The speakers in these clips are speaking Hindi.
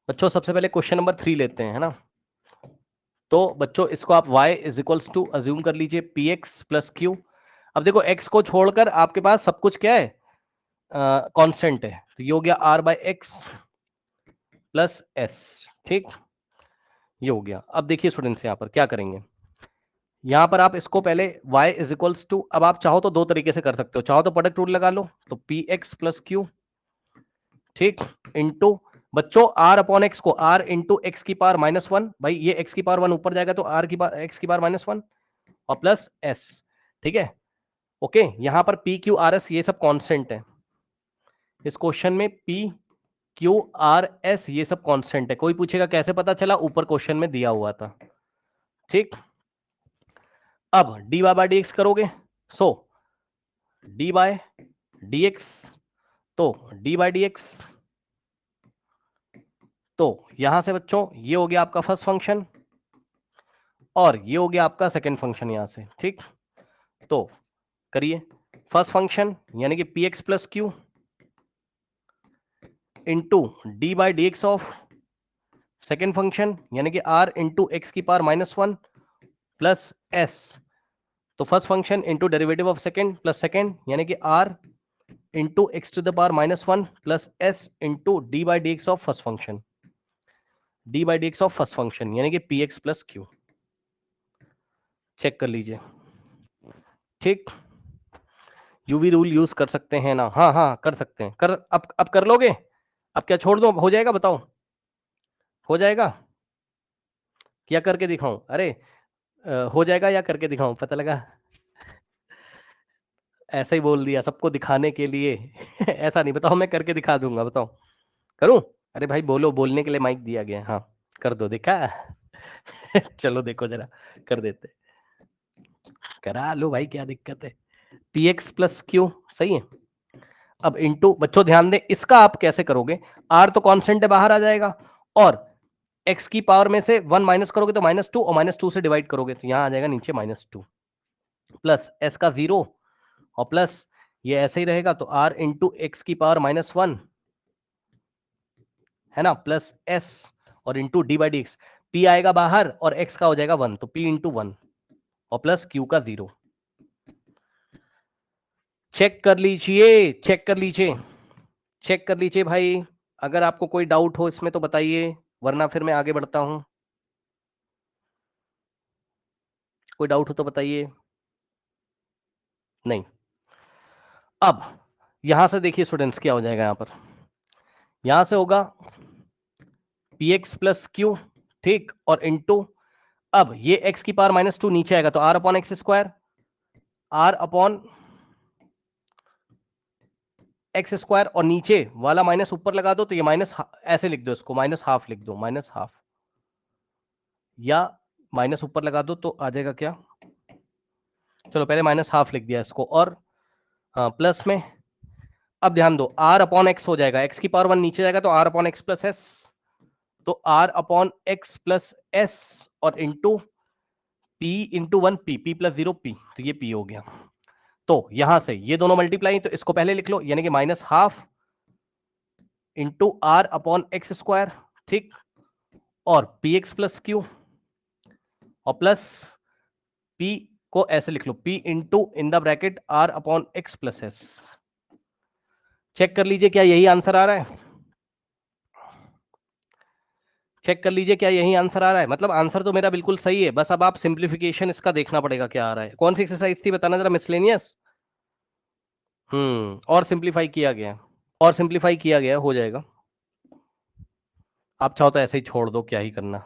बच्चों सबसे पहले क्वेश्चन नंबर 3 लेते हैं, है ना। तो बच्चों इसको आप y is equals to assume कर लीजिए पी एक्स प्लस क्यू। अब देखो x को छोड़कर आपके पास सब कुछ क्या है, कांस्टेंट है, तो ये हो गया r by x plus s. ठीक, ये हो गया। अब देखिए स्टूडेंट्स यहाँ पर क्या करेंगे, यहाँ पर आप इसको पहले y इज इक्वल्स टू, अब आप चाहो तो दो तरीके से कर सकते हो, चाहो तो प्रोडक्ट रूल लगा लो, तो पी एक्स प्लस क्यू, ठीक, इंटू बच्चों r अपॉन एक्स को r इंटू एक्स की पावर -1, भाई ये एक्स की पावर 1 ऊपर जाएगा तो r की पावर एक्स की पावर -1 और प्लस s। ठीक है, ओके। यहां पर p q r s ये सब कांस्टेंट है, इस क्वेश्चन में p q r s ये सब कांस्टेंट है। कोई पूछेगा कैसे पता चला, ऊपर क्वेश्चन में दिया हुआ था। ठीक, अब dy बाय dx करोगे, सो डी बाय डी एक्स, तो डी बाय डी एक्स, तो यहां से बच्चों ये हो गया आपका फर्स्ट फंक्शन और ये हो गया आपका सेकंड फंक्शन यहां से। ठीक, तो करिए फर्स्ट फंक्शन यानी कि p x plus q into d by d x of second function यानी कि आर इंटू एक्स की पावर -1 प्लस एस, तो first function into derivative of second plus second यानी कि r into x to the power -1 plus s into d by d x of first function, d by d x of first function यानी कि p x plus q. Check कर लीजिए। ठीक, यूवी रूल यूज कर सकते हैं ना, हाँ हाँ कर सकते हैं, कर अब कर लोगे, अब क्या छोड़ दो, हो जाएगा, बताओ हो जाएगा, क्या करके दिखाऊं, अरे हो जाएगा या करके दिखाऊं, पता लगा ऐसा ही बोल दिया सबको दिखाने के लिए ऐसा नहीं, बताओ मैं करके दिखा दूंगा, बताओ करूं, अरे भाई बोलो, बोलने के लिए माइक दिया गया, हाँ कर दो, देखा चलो देखो जरा, कर देते, करा लो भाई, क्या दिक्कत है, पी एक्स प्लस क्यू, सही है। अब इंटू बच्चों ध्यान दें, इसका आप कैसे करोगे, आर तो कांस्टेंट है बाहर आ जाएगा, और एक्स की पावर में से 1 माइनस करोगे तो -2 और -2 से डिवाइड करोगे तो यहां आ जाएगा नीचे -2 प्लस एस का 0 और प्लस ये ऐसे ही रहेगा तो आर इंटू एक्स की पावर -1 है ना, प्लस एस और into d by d x, P आएगा बाहर और एक्स का हो जाएगा 1 तो पी इंटू 1 और प्लस क्यू का 0। चेक कर लीजिए, चेक कर लीजिए, चेक कर लीजिए भाई, अगर आपको कोई डाउट हो इसमें तो बताइए, वरना फिर मैं आगे बढ़ता हूं, कोई डाउट हो तो बताइए, नहीं। अब यहां से देखिए स्टूडेंट्स क्या हो जाएगा, यहां पर यहां से होगा पी एक्स प्लस क्यू, ठीक, और इंटू अब ये एक्स की पावर -2 नीचे आएगा तो are upon x square, r upon x square और नीचे वाला माइनस ऊपर लगा दो तो ये माइनस, ऐसे लिख दो इसको, -1/2 लिख दो, -1/2 या माइनस ऊपर लगा दो तो आ जाएगा क्या, चलो पहले -1/2 लिख दिया इसको, और प्लस में अब ध्यान दो आर अपॉन एक्स हो जाएगा, एक्स की पावर 1 नीचे जाएगा तो are upon x plus S, तो are upon x plus S और into P into 1 P plus 0 P, तो ये पी हो गया। तो यहां से ये दोनों मल्टीप्लाई, तो इसको पहले लिख लो यानी कि -1/2 into R upon x square, ठीक, और पी एक्स प्लस क्यू और प्लस पी को ऐसे लिख लो P into in the bracket R upon x plus S. Check कर लीजिए क्या यही आंसर आ रहा है, चेक कर लीजिए क्या यही आंसर आ रहा है, मतलब आंसर तो मेरा बिल्कुल सही है, बस अब आप सिंप्लीफिकेशन इसका देखना पड़ेगा क्या आ रहा है। कौन सी एक्सरसाइज थी बताना जरा, मिसलेनियस, और सिंप्लीफाई किया गया, और सिंप्लीफाई किया गया, हो जाएगा। आप चाहो तो ऐसे ही छोड़ दो, क्या ही करना,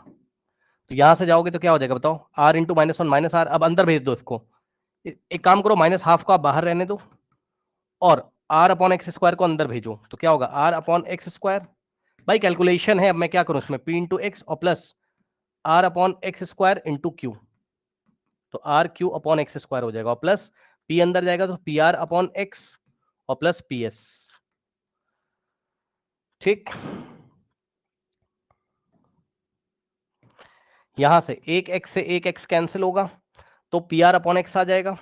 तो यहां से जाओगे तो क्या हो जाएगा बताओ, आर इंटू -1 माइनस आर, अब अंदर भेज दो इसको, एक काम करो -1/2 को आप बाहर रहने दो और आर अपॉन एक्स स्क्वायर को अंदर भेजो, तो क्या होगा आर अपॉन एक्स स्क्वायर, भाई कैलकुलेशन है, अब मैं क्या करूं इसमें, पी इंटू एक्स और plus are upon x square into Q, तो R Q upon x square हो जाएगा और प्लस पी अंदर जाएगा तो पी आर अपॉन एक्स और प्लस पी एस। ठीक, यहां से एक एक्स से एक एक्स कैंसिल होगा तो पी आर अपॉन एक्स आ जाएगा,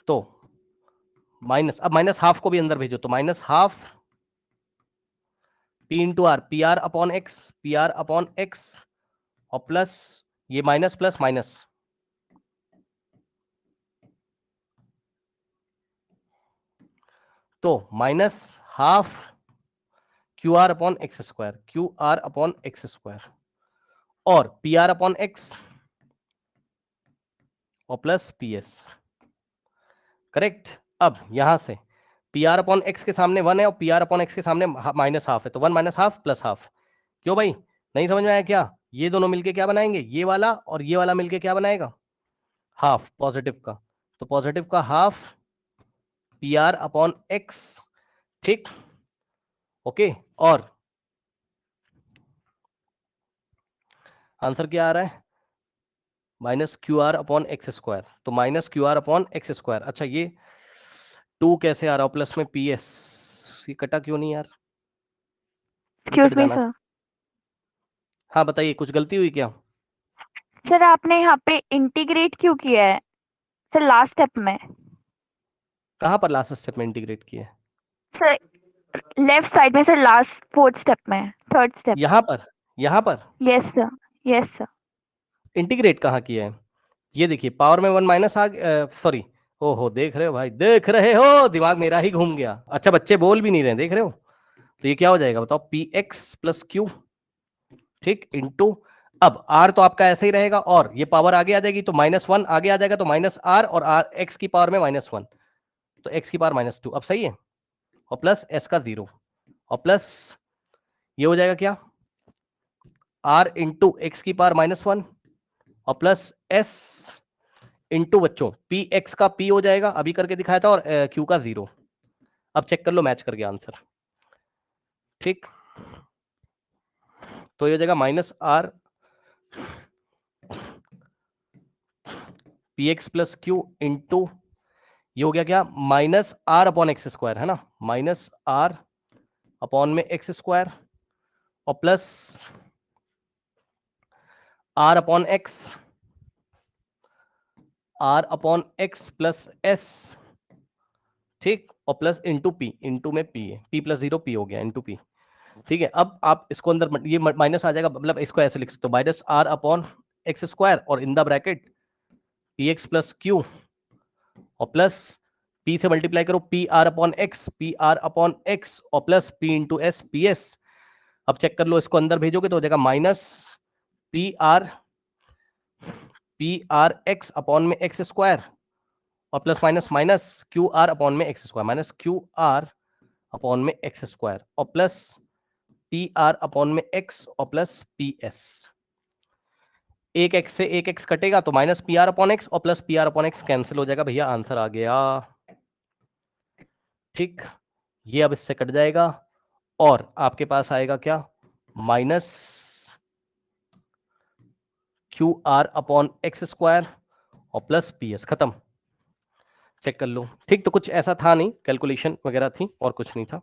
तो माइनस, अब माइनस हाफ को भी अंदर भेजो तो minus half p into r, p are upon x और प्लस ये माइनस प्लस माइनस, तो minus half q are upon x square और पी आर अपॉन एक्स और प्लस पी एस। करेक्ट। अब यहां से पी आर अपॉन एक्स के सामने 1 है और पी आर अपॉन एक्स के सामने माइनस हाफ है, तो 1 माइनस हाफ प्लस हाफ। क्यों भाई, नहीं समझ में आया क्या? ये दोनों मिलके क्या बनाएंगे, ये वाला और ये वाला मिलके क्या बनाएगा, हाफ पॉजिटिव का, तो पॉजिटिव का half P are upon X. ठीक, ओके। और आंसर क्या आ रहा है, minus Q are upon x square, तो minus Q are upon x square. अच्छा ये 2 कैसे आ रहा हो प्लस में पी एस, ये कटा क्यों नहीं यार, ये कट एक्सक्यूज मी जाना। सर। हाँ बताइए, कुछ गलती हुई क्या? सर आपने यहाँ पे इंटीग्रेट क्यों किया है सर लास्ट स्टेप में? कहाँ पर लास्ट स्टेप में इंटीग्रेट किया है? सर लेफ्ट साइड में सर, लास्ट फोर्थ स्टेप में, थर्ड स्टेप। यहाँ पर yes sir, yes sir. Integrate कहाँ किया है? ये देखिए पावर में 1 माइनस आ गया, सॉरी, ओहो देख रहे हो भाई, देख रहे हो, दिमाग मेरा ही घूम गया। अच्छा बच्चे बोल भी नहीं रहे, देख रहे हो, तो ये क्या हो जाएगा बताओ, पी एक्स प्लस क्यू, ठीक, इंटू, अब आर तो आपका ऐसा ही रहेगा और ये पावर आगे आ जाएगी तो -1 आगे आ जाएगा, तो माइनस आर और आर एक्स की पावर में -1, तो एक्स की पावर -2, अब सही है, और प्लस एस का 0 और प्लस ये हो जाएगा क्या, आर इंटू एक्स की पावर -1 और प्लस एस इंटू बच्चों पी एक्स का पी हो जाएगा, अभी करके दिखाया था, और क्यू का 0। अब चेक कर लो मैच कर गया आंसर। ठीक, तो ये हो जाएगा minus r p x plus q into, ये हो गया क्या, minus are upon x square, है ना, माइनस आर अपॉन में एक्स स्क्वायर और plus are upon x plus s, ठीक, और प्लस इंटू पी, इंटू में पी है, पी प्लस 0 पी हो गया इंटू पी। ठीक है, अब आप इसको अंदर ये माइनस आ जाएगा, मतलब इसको ऐसे लिख सकते हो, minus are upon x square और in the bracket P x plus Q और प्लस पी से मल्टीप्लाई करो पी आर अपॉन एक्स और plus P into S P S. अब चेक कर लो, इसको अंदर भेजोगे तो हो जाएगा minus P R X upon में एक्स स्क्वायर और plus minus minus Q are upon में x square, minus Q are upon में एक्स स्क्वायर और प्लस पी आर अपॉन में एक्स और प्लस पी एस। एक एक्स से एक एक्स कटेगा तो minus P are upon x और plus P are upon X cancel हो जाएगा भैया, आंसर आ गया। ठीक, ये अब इससे कट जाएगा और आपके पास आएगा क्या, minus Q are upon x square और प्लस पी एस, खत्म। चेक कर लो, ठीक, तो कुछ ऐसा था नहीं, कैलकुलेशन वगैरह थी और कुछ नहीं था।